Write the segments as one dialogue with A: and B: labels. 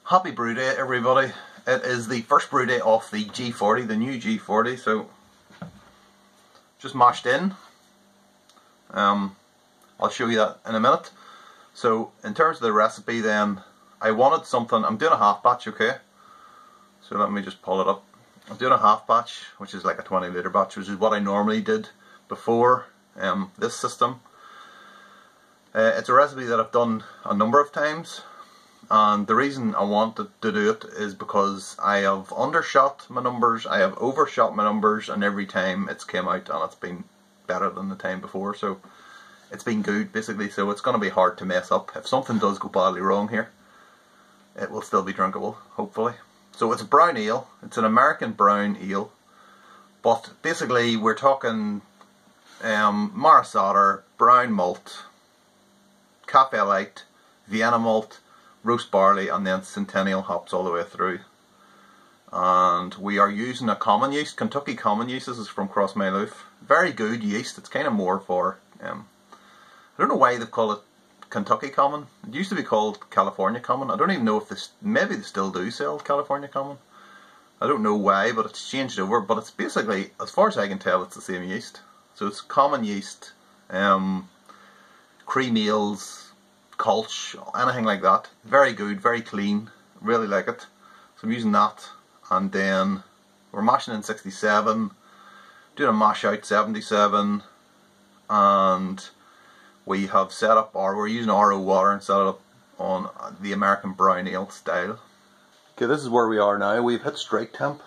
A: Happy brew day, everybody. It is the first brew day of the G40, the new G40, so just mashed in. I'll show you that in a minute. So in terms of the recipe then, I wanted something, I'm doing a half batch, okay? So let me just pull it up. I'm doing a half batch, which is like a 20 litre batch, which is what I normally did before this system. It's a recipe that I've done a number of times. And the reason I wanted to do it is because I have undershot my numbers, I have overshot my numbers, and every time it's came out and it's been better than the time before, so it's been good basically. So it's going to be hard to mess up. If something does go badly wrong here, it will still be drinkable, hopefully. So it's a brown ale, it's an American brown ale, but basically we're talking Maris Otter, brown malt, Cafe Light, Vienna malt, roast barley, and then Centennial hops all the way through. And we are using a common yeast, Kentucky common yeast. This is from Cross My Loaf. Very good yeast. It's kind of more for I don't know why they've called it Kentucky common. It used to be called California common. I don't even know if this, maybe they still do sell California common. I don't know why, but it's changed over. But it's basically, as far as I can tell, it's the same yeast. So it's common yeast, cream ales, Colch, anything like that. Very good, very clean, really like it. So I'm using that, and then we're mashing in 67, doing a mash out 77, and we have set up, or we're using RO water and set it up on the American brown ale style. Okay, this is where we are now. We've hit strike temp.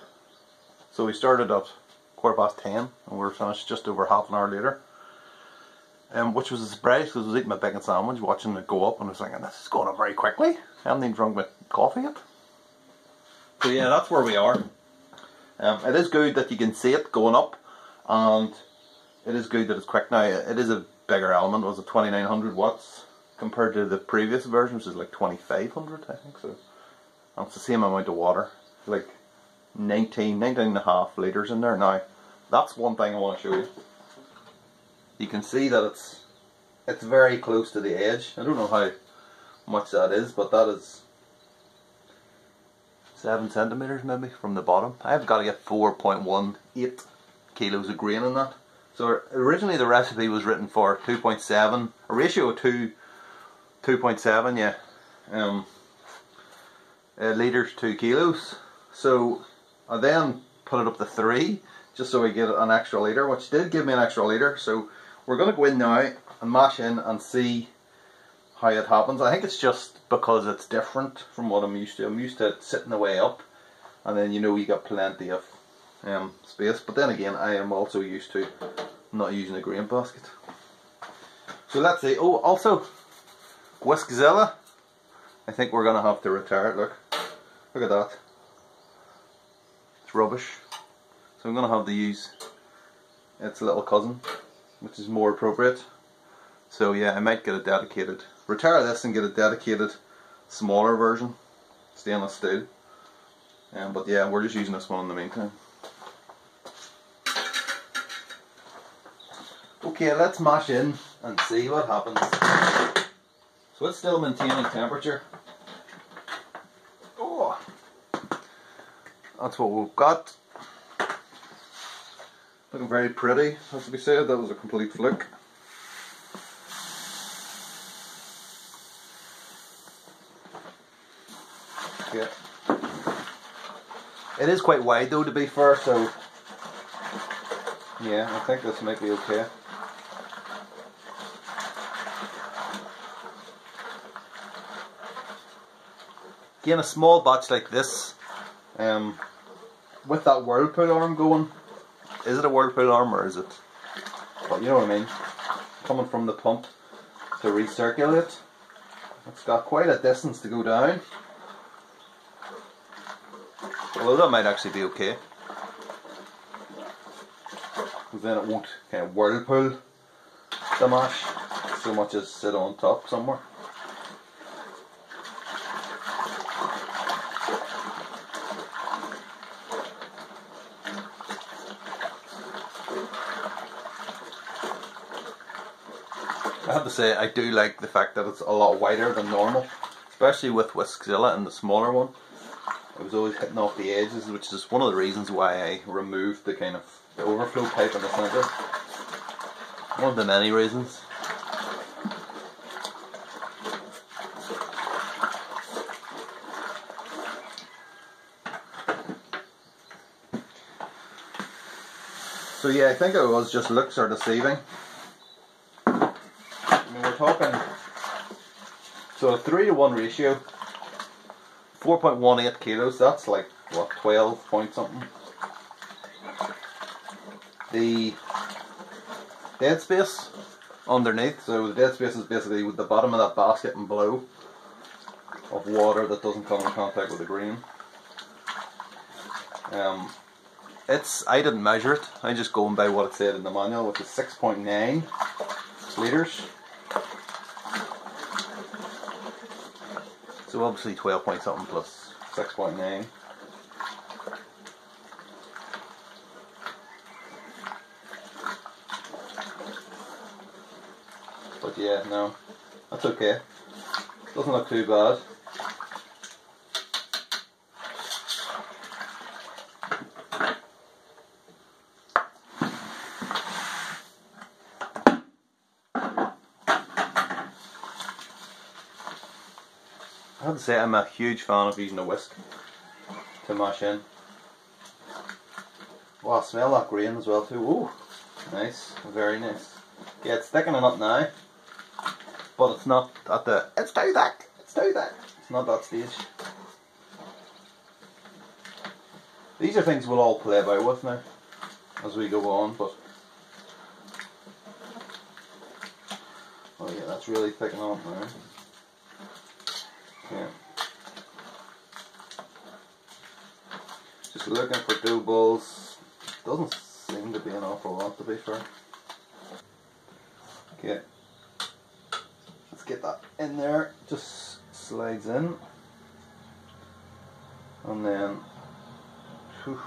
A: So we started at 10:15 and we're finished just over half an hour later. Which was a surprise because I was eating my bacon sandwich, watching it go up, and I was thinking, this is going up very quickly. I haven't even drunk my coffee yet. So yeah, that's where we are. It is good that you can see it going up, and it is good that it's quick. Now, it is a bigger element. It was a 2900 watts compared to the previous version, which is like 2500, I think so. And it's the same amount of water, like 19 and a half litres in there. Now, that's one thing I want to show you. You can see that it's very close to the edge. I don't know how much that is, but that is 7 centimeters maybe from the bottom. I've got to get 4.18 kilos of grain in that. So originally the recipe was written for 2.7, a ratio of 2.7, yeah, litres 2 kilos. So I then put it up to 3 just so I get an extra litre, which did give me an extra litre. So we're going to go in now and mash in and see how it happens. I think it's just because it's different from what I'm used to. I'm used to it sitting the way up, and then you know you got plenty of space. But then again, I am also used to not using a grain basket. So let's see. Oh, also, Whiskzilla. I think we're going to have to retire it. Look at that. It's rubbish. So I'm going to have to use its little cousin, which is more appropriate. So yeah, I might get a dedicated, retire this and get a dedicated smaller version, stainless steel. But yeah, we're just using this one in the meantime. Okay, let's mash in and see what happens. So it's still maintaining temperature. Oh, that's what we've got. Looking very pretty, has to be said. That was a complete fluke. Yeah. It is quite wide though, to be fair, so yeah, I think this might be okay. Again, a small batch like this, with that whirlpool arm going. Is it a whirlpool arm or is it? Well, you know what I mean. Coming from the pump to recirculate. It's got quite a distance to go down. Although that might actually be okay. Because then it won't kind of whirlpool the mash so much as sit on top somewhere. I have to say, I do like the fact that it's a lot wider than normal. especially with Whiskzilla and the smaller one. It was always hitting off the edges, which is one of the reasons why I removed the kind of the overflow pipe in the centre. One of the many reasons. So yeah, I think it was just looks are deceiving. I mean, we're talking, so a 3-to-1 ratio, 4.18 kilos, that's like, what, 12 point something. The dead space underneath, so the dead space is basically with the bottom of that basket and below of water that doesn't come in contact with the grain. I didn't measure it, I just going by what it said in the manual, which is 6.9 litres. So obviously 12 point something plus 6.9. But yeah, no, that's okay. Doesn't look too bad. I have to say I'm a huge fan of using a whisk to mash in. Wow, I smell that grain as well too. Ooh, nice, very nice. Yeah, it's thickening up now, but it's not at the, it's not that stage. These are things we'll all play about with now as we go on, but oh yeah, that's really thickening up now. Yeah. Just looking for dough balls. Doesn't seem to be an awful lot, to be fair. Okay. Let's get that in there. Just slides in. And then whew,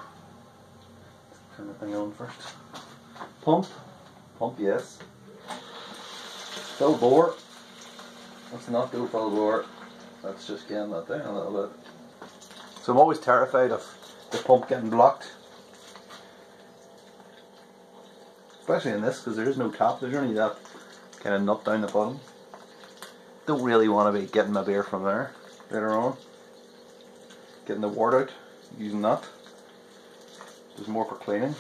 A: let's turn the thing on first. Pump. Pump, yes. Fill bore. Let's not do fill bore. Let's just get that down a little bit. So I'm always terrified of the pump getting blocked. Especially in this, because there is no cap, there's only that kind of nut down the bottom. Don't really want to be getting my beer from there later on. Getting the wort out, using that. There's more for cleaning.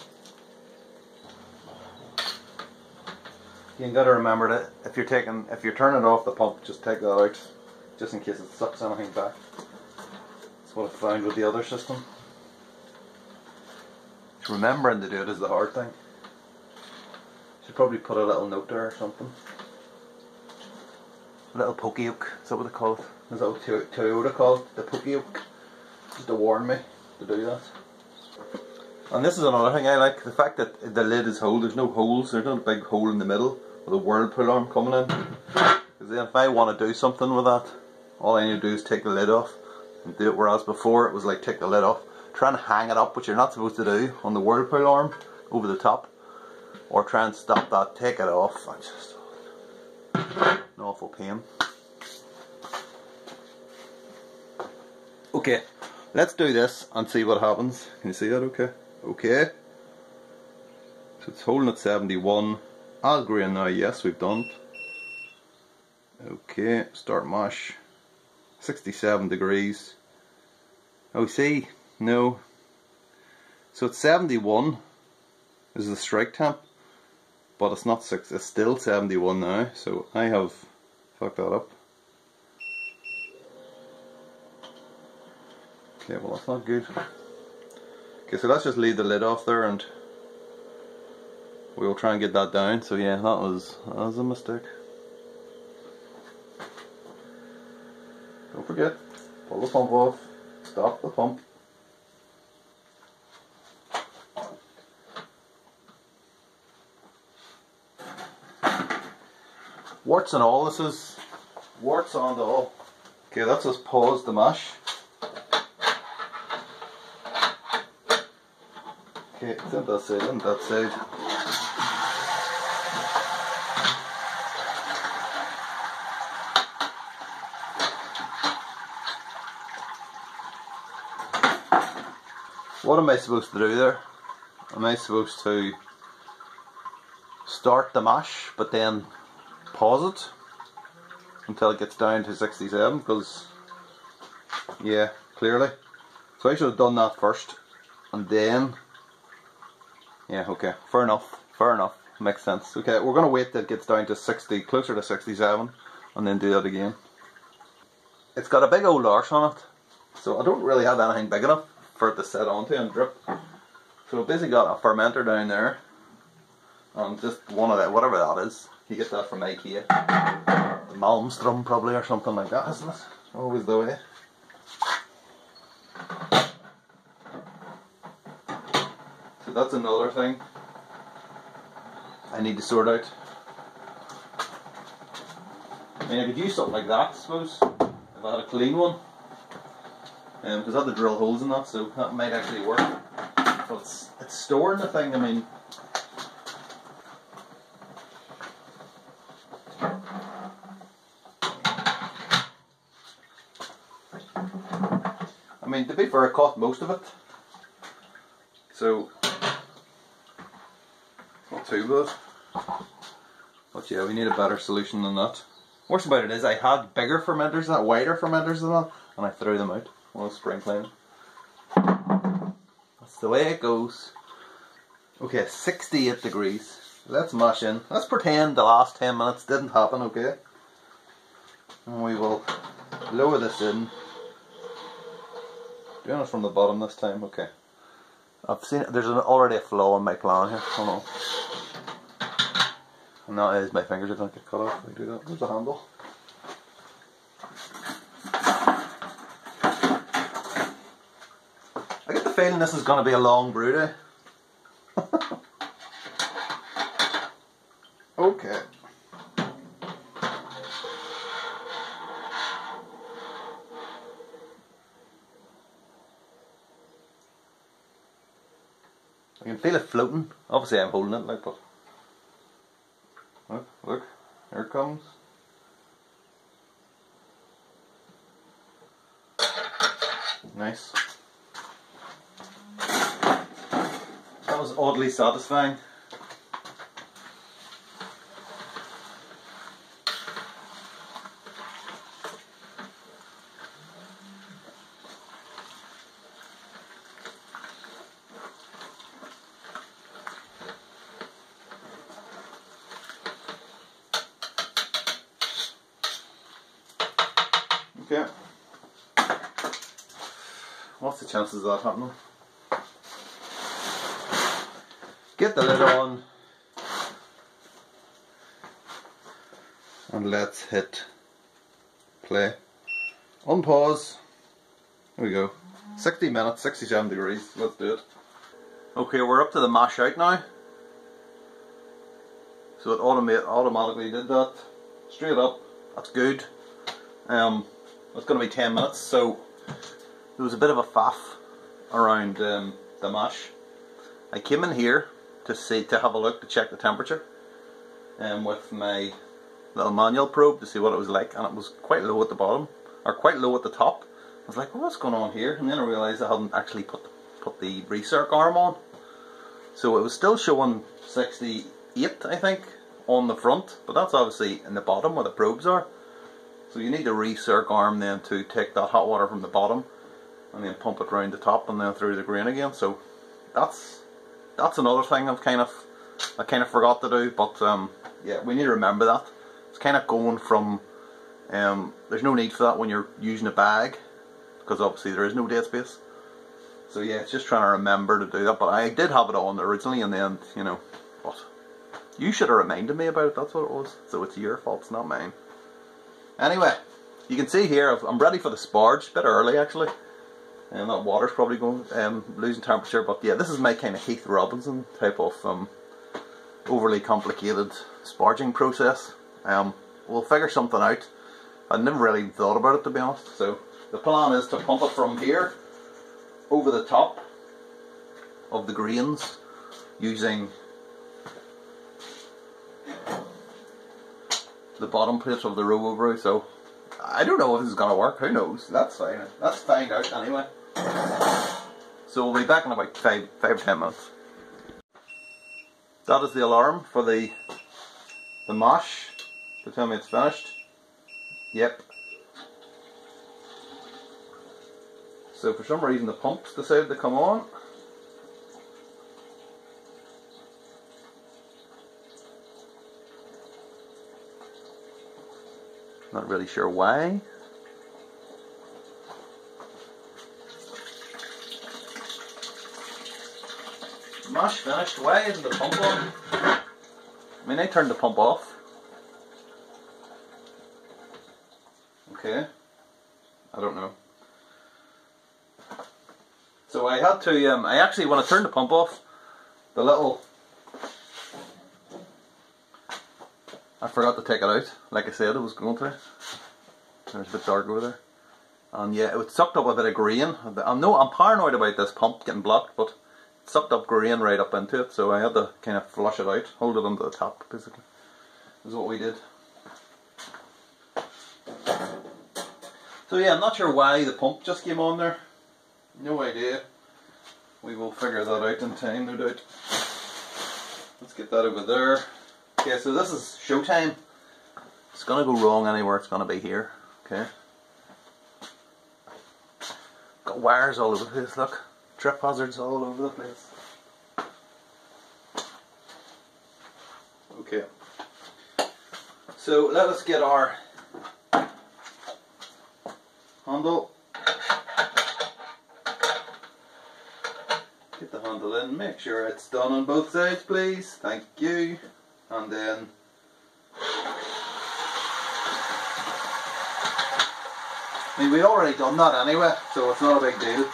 A: You got to remember that if you're turning off the pump, just take that out. Just in case it sucks anything back. That's what I found with the other system. Remembering to do it is the hard thing. Should probably put a little note there or something. A little pokey yoke, is that what they call it? Is that what Toyota called it? The pokey yoke? Just to warn me to do that. And this is another thing I like, the fact that the lid is holed, there's no holes, there's not a big hole in the middle with a whirlpool arm coming in. Because then if I want to do something with that, all I need to do is take the lid off and do it, whereas before it was like take the lid off, try and hang it up, which you're not supposed to do, on the whirlpool arm over the top, or try and stop that, take it off, and just an awful pain. Okay, let's do this and see what happens. Can you see that okay? Okay. So it's holding at 71. Add grain now, yes, we've done it. Okay, start mash. 67 degrees. Oh, see, no. So it's 71 is the strike temp, but it's not 6. It's still 71 now. So I have fucked that up. Okay, well that's not good. Okay, so let's just leave the lid off there and we'll try and get that down. So yeah, that was a mistake. Don't forget, pull the pump off, stop the pump. Warts and all, this is warts on the all. Okay, let's just pause the mash. Okay, it's in that side, in that side. What am I supposed to do there? Am I supposed to start the mash but then pause it until it gets down to 67? Because, yeah, clearly. So I should have done that first and then, yeah, okay, fair enough, makes sense. Okay, we're going to wait till it gets down to 60, closer to 67, and then do that again. It's got a big old arse on it, so I don't really have anything big enough for it to sit onto and drip. So I've basically got a fermenter down there, and just one of that, whatever that is. You get that from IKEA. Malmstrom probably, or something like that, isn't it? Always the way. So that's another thing I need to sort out. I mean, I could use something like that, I suppose, if I had a clean one. Because I had to drill holes in that, so that might actually work. But it's storing the thing, I mean. To be fair, I caught most of it. So, not too bad. But yeah, we need a better solution than that. Worst about it is I had bigger fermenters, wider fermenters than that, and I threw them out while I was spring cleaning. That's the way it goes. Okay, 68 degrees. Let's mash in. Let's pretend the last 10 minutes didn't happen, okay? And we will lower this in. Doing it from the bottom this time, okay. I've seen it, there's already a flaw in my plan here, hold on. And that is my fingers are going to get cut off if I do that. There's the handle. I get the feeling this is going to be a long brew day. Okay. I can feel it floating. Obviously I'm holding it like, but look, here it comes. Nice. That was oddly satisfying. Okay. What's the chances of that happening? Get the lid on and let's hit play. Unpause. There we go. 60 minutes, 67 degrees. Let's do it. Okay, we're up to the mash out now. So it automatically did that. Straight up. That's good. It's going to be 10 minutes, so there was a bit of a faff around the mash. I came in here to have a look, to check the temperature with my little manual probe to see what it was like, and it was quite low at the bottom, or quite low at the top. I was like, well, what's going on here? And then I realised I hadn't actually put the recirc arm on. So it was still showing 68, I think, on the front, but that's obviously in the bottom where the probes are. So you need a recirc arm then to take that hot water from the bottom and then pump it round the top and then through the grain again. So that's another thing I kind of forgot to do, but yeah, we need to remember that. It's kind of going from there's no need for that when you're using a bag, because obviously there is no dead space. So yeah, it's just trying to remember to do that. But I did have it on originally, and then, you know, but you should have reminded me about it. That's what it was. So it's your fault, it's not mine. Anyway, you can see here I'm ready for the sparge. A bit early actually, and that water's probably going losing temperature. But yeah, this is my kind of Heath Robinson type of overly complicated sparging process. We'll figure something out. I never really thought about it, to be honest. So the plan is to pump it from here over the top of the grains using the bottom plate of the Robo Brew. So I don't know if this is going to work. Who knows? Let's find out anyway. So we'll be back in about 5 to 10 minutes. That is the alarm for the mash to tell me it's finished. Yep. So for some reason the pumps decided to come on. Not really sure why. Mash finished. Why isn't the pump on? I mean, I turned the pump off. Okay. I don't know. So I had to, I actually, when I turned the pump off, the little, I forgot to take it out, like I said I was going to. There's a bit dark over there. And yeah, it sucked up a bit of grain. I'm paranoid about this pump getting blocked, but it sucked up grain right up into it, so I had to kind of flush it out, hold it under the tap, basically. This is what we did. So yeah, I'm not sure why the pump just came on there. No idea. We will figure that out in time, no doubt. Let's get that over there. Okay, so this is showtime. It's gonna go wrong anywhere, it's gonna be here. Okay. Got wires all over the place, look. Trip hazards all over the place. Okay. So let us get our handle. Get the handle in, make sure it's done on both sides please, thank you. And then I mean, we've already done that anyway, so it's not a big deal.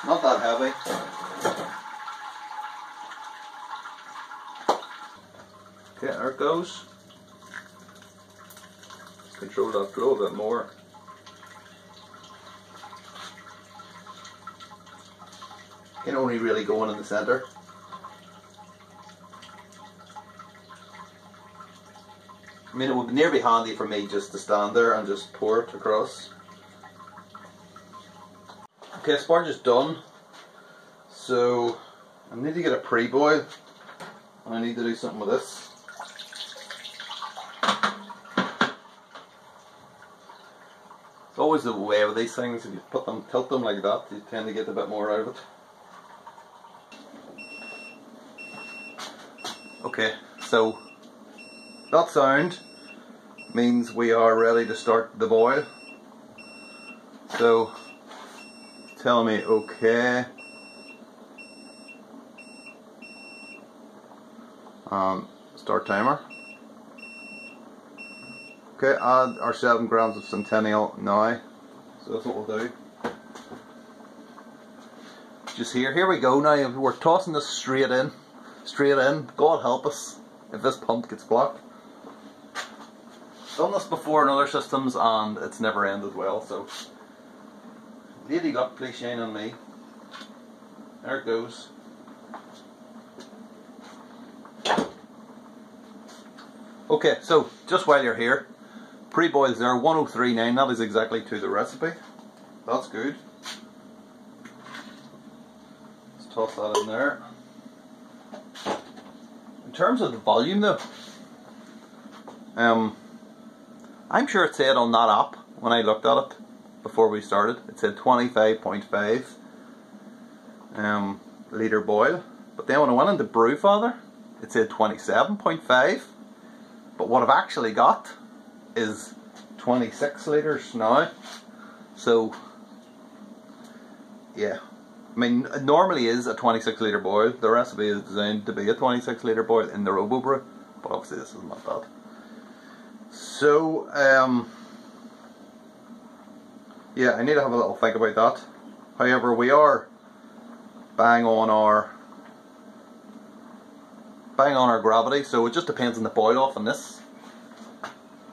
A: Not that heavy. Okay, there it goes. Control that flow a bit more. Can only really go in the centre. I mean, it would near be handy for me just to stand there and just pour it across. Okay, sponge is done. So I need to get a pre-boil, and I need to do something with this. It's always the way with these things. If you tilt them like that, you tend to get a bit more out of it. Okay, so that sound means we are ready to start the boil. So tell me okay. Start timer. Okay, add our 7 grams of Centennial now. So that's what we'll do. Just here we go now. We're tossing this straight in. God help us if this pump gets blocked. Done this before in other systems and it's never ended well, so lady luck, please shine on me. There it goes. Okay, so just while you're here, pre-boils there, 1039, that is exactly to the recipe. That's good. Let's toss that in there. In terms of the volume though, I'm sure it said on that app when I looked at it before we started, it said 25.5 litre boil, but then when I went into Brewfather it said 27.5, but what I've actually got is 26 litres now. So yeah, I mean, it normally is a 26 litre boil. The recipe is designed to be a 26 litre boil in the Robo Brew, but obviously this is not that. So yeah, I need to have a little think about that. However, we are bang on our gravity, so it just depends on the boil off on this.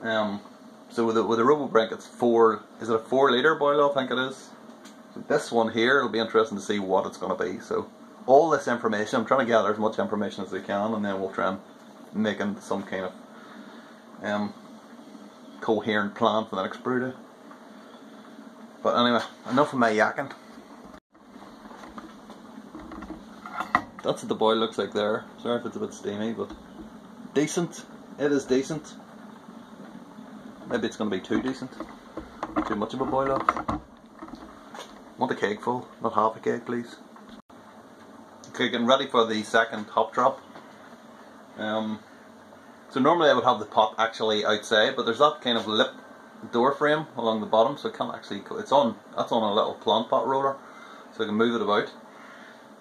A: So with the Robo Brink, it's 4. Is it a 4 litre boil off? I think it is. So this one here, it'll be interesting to see what it's going to be. So all this information, I'm trying to gather as much information as I can, and then we'll try and make some kind of coherent plan for the next brew day. But anyway, enough of my yakking. that's what the boil looks like there. Sorry if it's a bit steamy, but decent. It is decent. Maybe it's going to be too decent. Too much of a boil off. Want a keg full, not half a keg, please. Okay, getting ready for the second hop drop. So normally I would have the pot actually outside, but there's that kind of lip door frame along the bottom, so it can't actually. That's on a little plant pot roller, so I can move it about.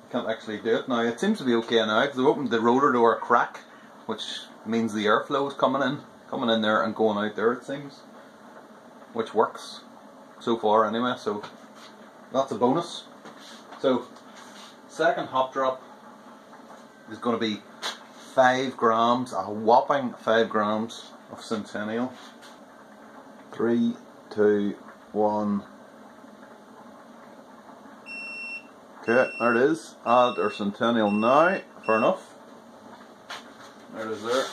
A: I can't actually do it now. It seems to be okay now because I've opened the roller door a crack, which means the airflow is coming in there and going out there. It seems, which works so far anyway. So that's a bonus. So second hop drop is going to be 5 grams, a whopping 5 grams of Centennial. 3, 2, 1. Okay, there it is. Add our Centennial now. Fair enough. There it is there.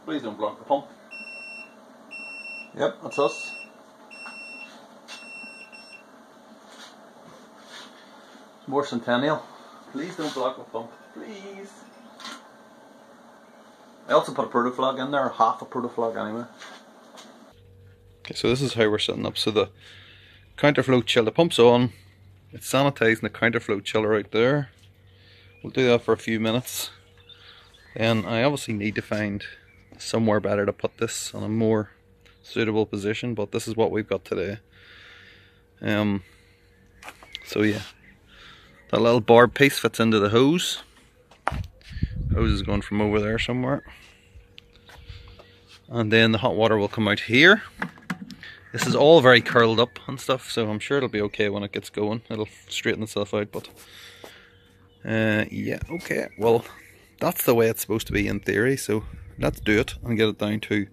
A: Please don't block the pump. Yep, that's us. More Centennial. Please don't block the pump. Please. I also put a proto flag in there, half a proto flag anyway. Okay, so this is how we're setting up. So the counterflow chill, the pump's on. It's sanitizing the counterflow chiller out there. We'll do that for a few minutes. Then I obviously need to find somewhere better to put this on a more suitable position, but this is what we've got today. So yeah, that little barb piece fits into the hose. Hose is going from over there somewhere. And then the hot water will come out here. This is all very curled up and stuff, so I'm sure it'll be okay when it gets going. It'll straighten itself out, but yeah, okay. Well, that's the way it's supposed to be in theory, so let's do it and get it down to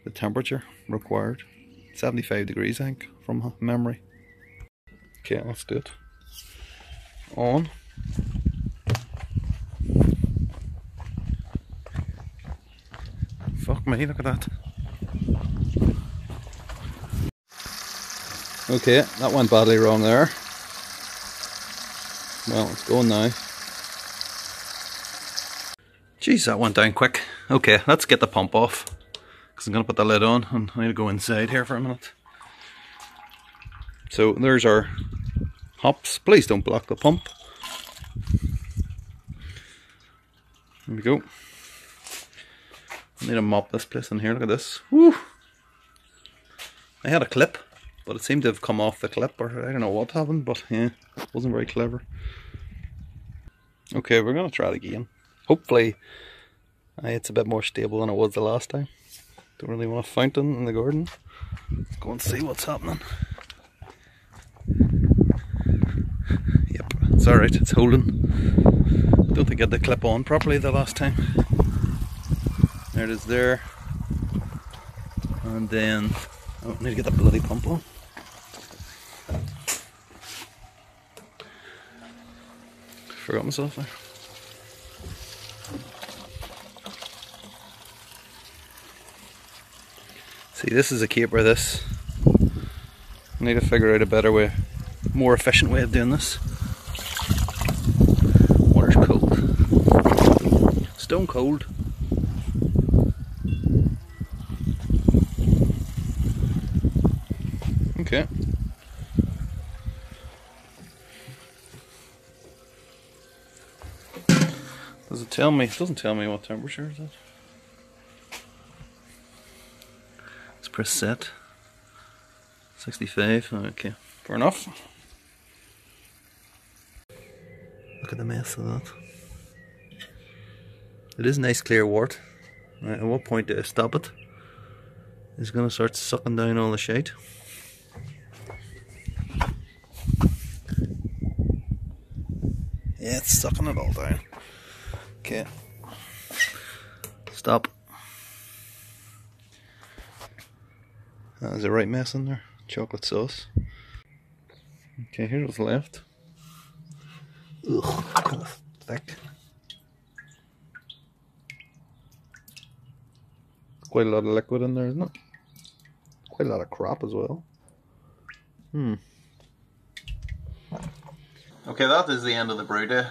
A: the temperature required. 75 degrees, I think, from memory. Okay, let's do it. On. Fuck me, look at that. Okay, that went badly wrong there. Well, it's going now. Jeez, that went down quick. Okay, let's get the pump off, because I'm going to put the lid on and I need to go inside here for a minute. So there's our hops. Please don't block the pump. There we go. I need to mop this place in here. Look at this. Woo! I had a clip, but it seemed to have come off the clip, or I don't know what happened, but yeah, it wasn't very clever. Okay, we're going to try it again. Hopefully it's a bit more stable than it was the last time. Don't really want a fountain in the garden. Let's go and see what's happening. Yep, it's alright, it's holding. Don't think I had the clip on properly the last time. There it is there. And then, oh, I need to get the bloody pump on. Forgot myself there. See, this is a caper, this. I need to figure out a better way, more efficient way of doing this. Water's cold. Stone cold. Okay. Does it tell me? It doesn't tell me what temperature is it. Let's press set. 65. Okay, fair enough. Look at the mess of that. It is nice clear wort. Right, at what point do I stop it? It's going to start sucking down all the shite. Yeah, it's sucking it all down. Okay. Stop. There's a right mess in there. Chocolate sauce. Okay, here's what's left. Ugh, kind of thick. Quite a lot of liquid in there, isn't it? Quite a lot of crap as well. Okay, that is the end of the brew day.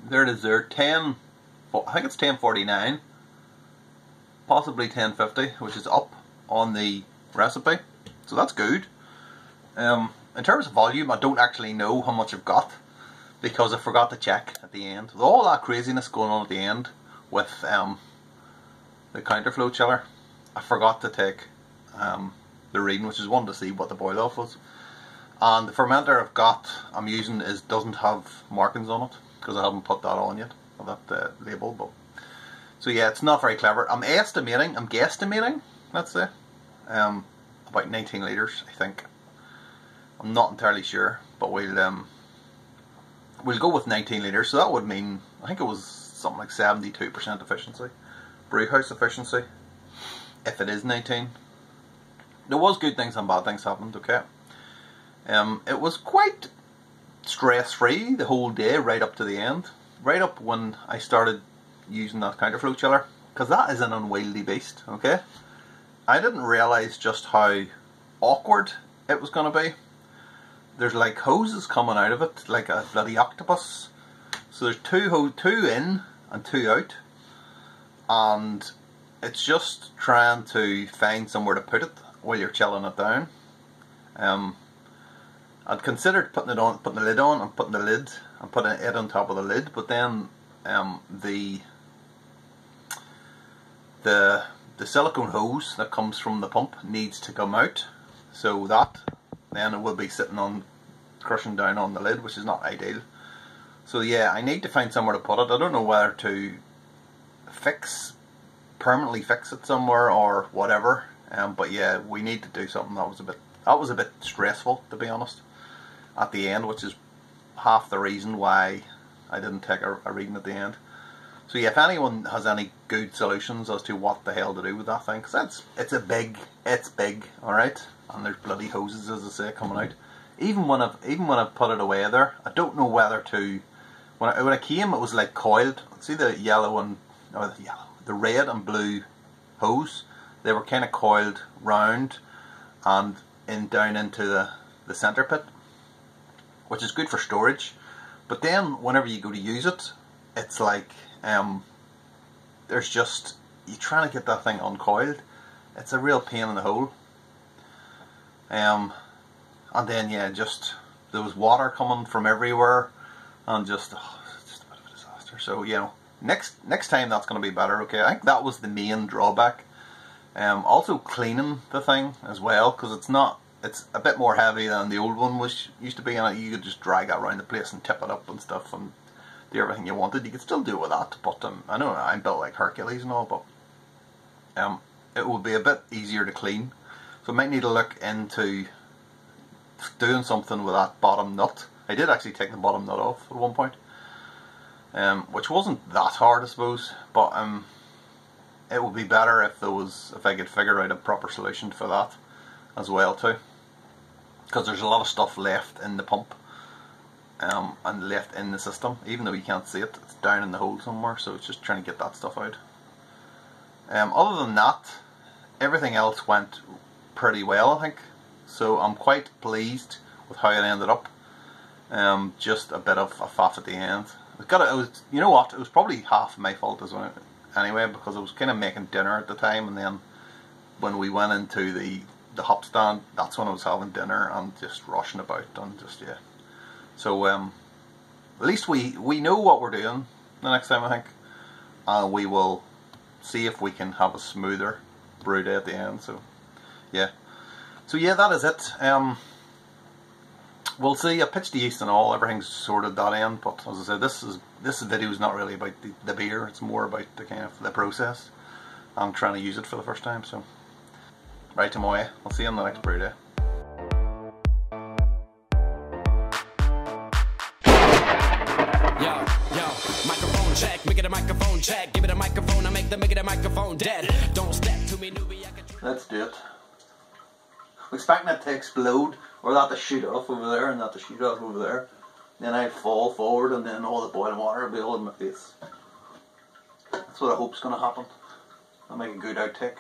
A: there it is there, 10, I think it's 1049, possibly 1050, which is up on the recipe, so that's good. In terms of volume, I don't actually know how much I've got, because I forgot to check at the end. With all that craziness going on at the end with the counterflow chiller, I forgot to take the reading, which is one to see what the boil off was. And the fermenter I'm using doesn't have markings on it, because I haven't put that on yet, of that label. But so yeah, it's not very clever. I'm guesstimating, let's say, about 19 litres, I think. I'm not entirely sure, but we'll go with 19 litres. So that would mean, I think it was something like 72% efficiency, brewhouse efficiency, if it is 19. There was good things and bad things happened, okay. It was quite stress-free the whole day, right up to the end. Right up when I started using that counterflow chiller, because that is an unwieldy beast, okay. I didn't realise just how awkward it was going to be. There's like hoses coming out of it, like a bloody octopus. So there's two in and two out, and it's just trying to find somewhere to put it while you're chilling it down. I'd considered putting the lid on and putting the lid and putting it on top of the lid, but then the silicone hose that comes from the pump needs to come out, so that then it will be sitting on, crushing down on the lid, which is not ideal. So yeah, I need to find somewhere to put it. I don't know whether to permanently fix it somewhere or whatever. But yeah, we need to do something. That was a bit stressful, to be honest, at the end, which is half the reason why I didn't take a reading at the end. So yeah, if anyone has any good solutions as to what the hell to do with that thing, because it's big, alright, and there's bloody hoses, as I say, coming out. Even when I've put it away there, I don't know whether to. When it came, it was like coiled. See the the red and blue hose. They were kind of coiled round and down into the center pit, which is good for storage. But then whenever you go to use it, it's like there's just, you're trying to get that thing uncoiled. It's a real pain in the hole. And then yeah, just there was water coming from everywhere, and it's just a bit of a disaster. So you know, next time that's going to be better. Okay, I think that was the main drawback. Also cleaning the thing as well, because it's a bit more heavy than the old one used to be, and you could just drag it around the place and tip it up and stuff and do everything you wanted. You could still do with that, but I know I'm built like Hercules and all, but it would be a bit easier to clean. So I might need to look into doing something with that bottom nut. I did actually take the bottom nut off at one point, which wasn't that hard, I suppose, but it would be better if I could figure out a proper solution for that as well too, because there's a lot of stuff left in the pump and left in the system, even though you can't see it. It's down in the hole somewhere, so it's just trying to get that stuff out. Other than that, everything else went pretty well, I think. So I'm quite pleased with how it ended up. Just a bit of a faff at the end. You know what? It was probably half my fault as well. Anyway, because I was kind of making dinner at the time, and then when we went into the hop stand, that's when I was having dinner and just rushing about and just, yeah. So at least we know what we're doing the next time, I think, and we will see if we can have a smoother brew day at the end. So yeah. So yeah, that is it. We'll see. I pitched the yeast and all, everything's sorted that end, but as I said, this video is not really about the beer, it's more about the kind of the process. I'm trying to use it for the first time, so right to my way. I'll see you on the next brew day.
B: Microphone check, make it a microphone check, give it a microphone, I make it a microphone dead. Don't step to me, newbie, I can...
A: Let's do it. I'm expecting it to explode, or that to shoot off over there, and that to shoot off over there. Then I'd fall forward, and then all the boiling water will be all in my face. That's what I hope's going to happen. I'll make a good outtake.